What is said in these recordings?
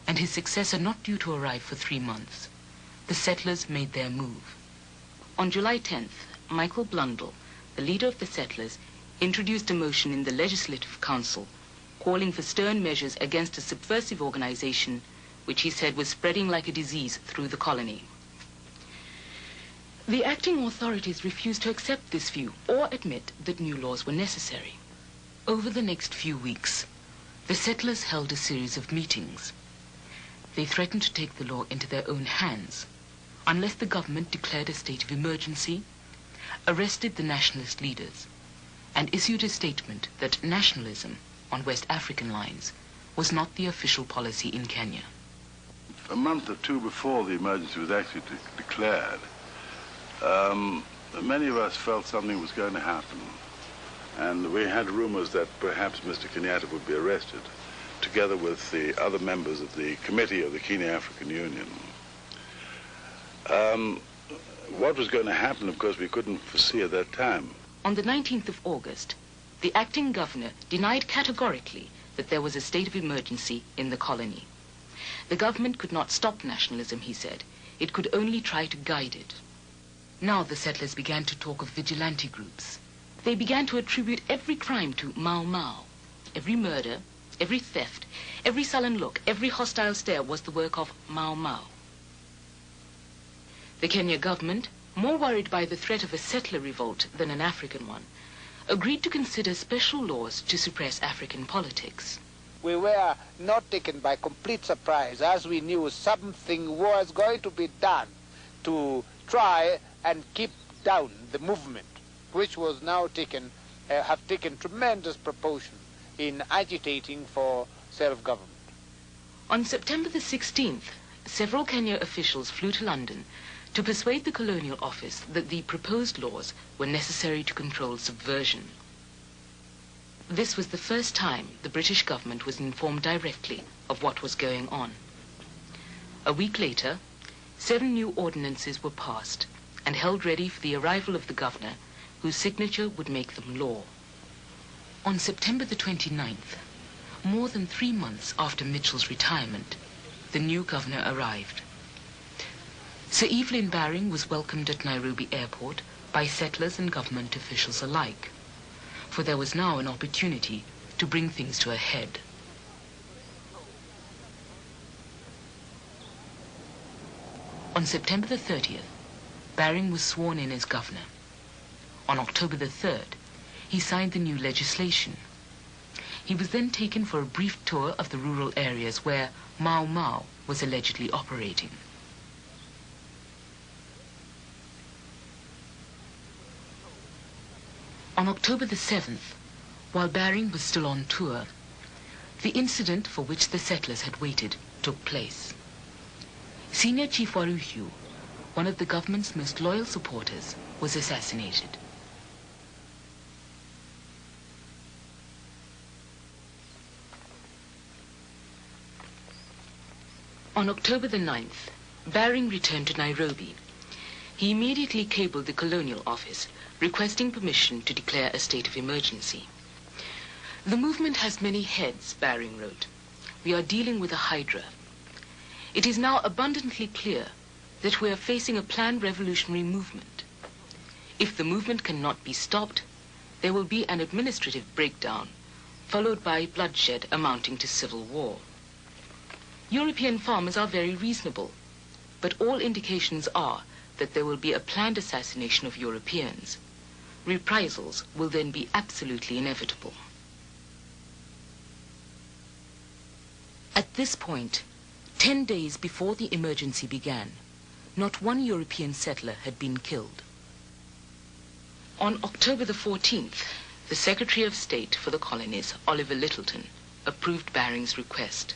and his successor not due to arrive for 3 months, the settlers made their move. On July 10th, Michael Blundell, the leader of the settlers, introduced a motion in the Legislative Council calling for stern measures against a subversive organization which he said was spreading like a disease through the colony. The acting authorities refused to accept this view or admit that new laws were necessary. Over the next few weeks, the settlers held a series of meetings. They threatened to take the law into their own hands unless the government declared a state of emergency, arrested the nationalist leaders, and issued a statement that nationalism on West African lines was not the official policy in Kenya. A month or two before the emergency was actually declared, many of us felt something was going to happen. And we had rumors that perhaps Mr. Kenyatta would be arrested, together with the other members of the committee of the Kenyan African Union. What was going to happen, of course, we couldn't foresee at that time. On the 19th of August, the acting governor denied categorically that there was a state of emergency in the colony. The government could not stop nationalism, he said. It could only try to guide it. Now the settlers began to talk of vigilante groups. They began to attribute every crime to Mau Mau. Every murder, every theft, every sullen look, every hostile stare was the work of Mau Mau. The Kenya government, more worried by the threat of a settler revolt than an African one, agreed to consider special laws to suppress African politics. We were not taken by complete surprise, as we knew something was going to be done to try and keep down the movement, which was now have taken tremendous proportion in agitating for self-government. On September the 16th, several Kenya officials flew to London to persuade the Colonial Office that the proposed laws were necessary to control subversion. This was the first time the British government was informed directly of what was going on. A week later, 7 new ordinances were passed and held ready for the arrival of the governor, whose signature would make them law. On September the 29th, more than 3 months after Mitchell's retirement, the new governor arrived. Sir Evelyn Baring was welcomed at Nairobi Airport by settlers and government officials alike, for there was now an opportunity to bring things to a head. On September the 30th, Baring was sworn in as governor. On October the 3rd, he signed the new legislation. He was then taken for a brief tour of the rural areas where Mau Mau was allegedly operating. On October the 7th, while Baring was still on tour, the incident for which the settlers had waited took place. Senior Chief Waruhiu, one of the government's most loyal supporters, was assassinated. On October the 9th, Baring returned to Nairobi. He immediately cabled the Colonial Office, requesting permission to declare a state of emergency. The movement has many heads, Baring wrote. We are dealing with a hydra. It is now abundantly clear that we are facing a planned revolutionary movement. If the movement cannot be stopped, there will be an administrative breakdown, followed by bloodshed amounting to civil war. European farmers are very reasonable, but all indications are that there will be a planned assassination of Europeans. Reprisals will then be absolutely inevitable. At this point, 10 days before the emergency began, not one European settler had been killed. On October the 14th, the Secretary of State for the Colonies, Oliver Littleton, approved Baring's request.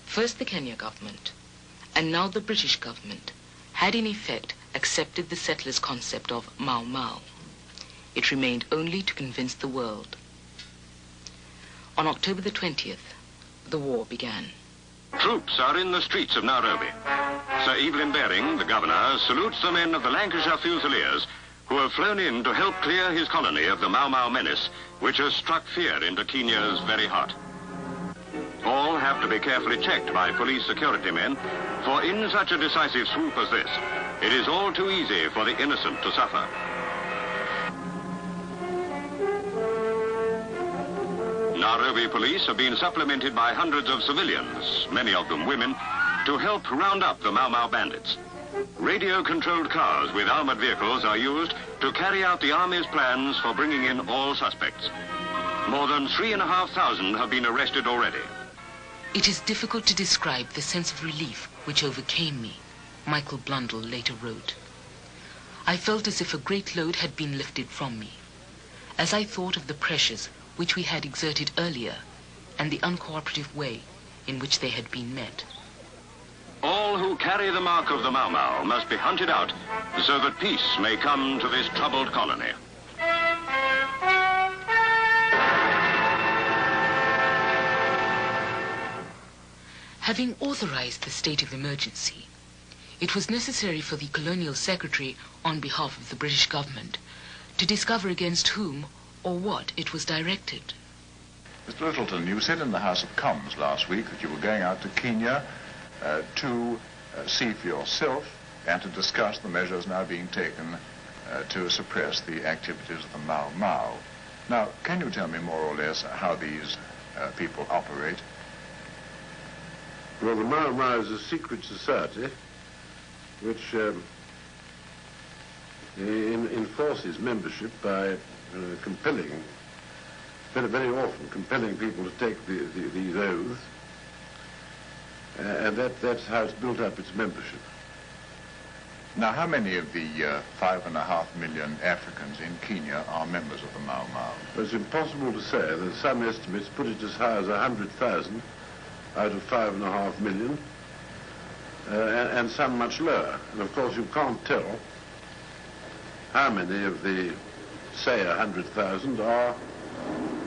First the Kenya government, and now the British government, had in effect accepted the settlers' concept of Mau Mau. It remained only to convince the world. On October the 20th, the war began. Troops are in the streets of Nairobi. Sir Evelyn Baring, the governor, salutes the men of the Lancashire Fusiliers who have flown in to help clear his colony of the Mau Mau menace, which has struck fear into Kenya's very heart. All have have to be carefully checked by police security men, for in such a decisive swoop as this, it is all too easy for the innocent to suffer. Nairobi police have been supplemented by hundreds of civilians, many of them women, to help round up the Mau Mau bandits. Radio-controlled cars with armored vehicles are used to carry out the army's plans for bringing in all suspects. More than 3,500 have been arrested already. It is difficult to describe the sense of relief which overcame me, Michael Blundell later wrote. I felt as if a great load had been lifted from me, as I thought of the pressures which we had exerted earlier and the uncooperative way in which they had been met. All who carry the mark of the Mau Mau must be hunted out so that peace may come to this troubled colony. Having authorized the state of emergency, it was necessary for the Colonial Secretary, on behalf of the British government, to discover against whom or what it was directed. Mr. Littleton, you said in the House of Commons last week that you were going out to Kenya to see for yourself and to discuss the measures now being taken to suppress the activities of the Mau Mau. Now, can you tell me more or less how these people operate? Well, the Mau Mau is a secret society which enforces membership by compelling, very often compelling people to take these oaths, and that's how it's built up its membership. Now, how many of the 5.5 million Africans in Kenya are members of the Mau Mau? It's impossible to say. There's some estimates put it as high as 100,000 out of 5.5 million, and some much lower. And of course you can't tell how many of the, say, 100,000 are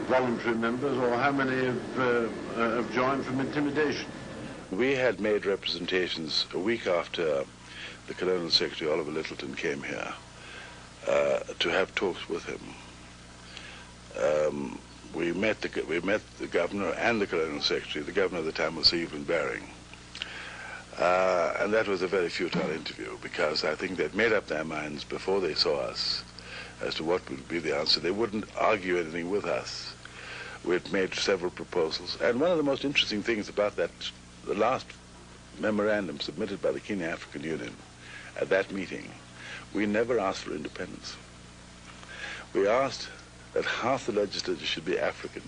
voluntary members or how many have joined from intimidation. We had made representations a week after the Colonial Secretary, Oliver Littleton, came here to have talks with him. We met the governor and the Colonial Secretary. The governor at the time was Sir Evelyn Baring. And that was a very futile interview because I think they'd made up their minds before they saw us as to what would be the answer. They wouldn't argue anything with us. We'd made several proposals. And one of the most interesting things about that, the last memorandum submitted by the Kenyan African Union at that meeting, we never asked for independence. We asked that half the legislature should be African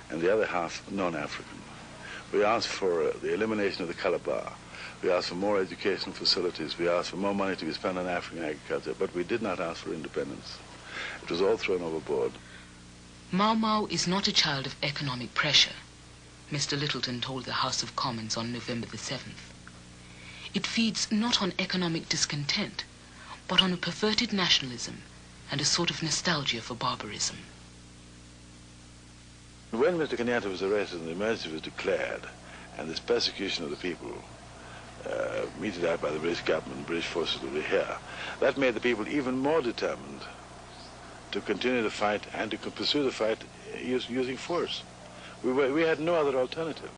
and the other half non-African. We asked for the elimination of the color bar. We asked for more educational facilities. We asked for more money to be spent on African agriculture, but we did not ask for independence. It was all thrown overboard. Mau Mau is not a child of economic pressure, Mr. Littleton told the House of Commons on November the 7th. It feeds not on economic discontent, but on a perverted nationalism and a sort of nostalgia for barbarism. When Mr. Kenyatta was arrested and the emergency was declared, and this persecution of the people meted out by the British government, British forces over here, that made the people even more determined to continue the fight and to pursue the fight using force. We had no other alternative.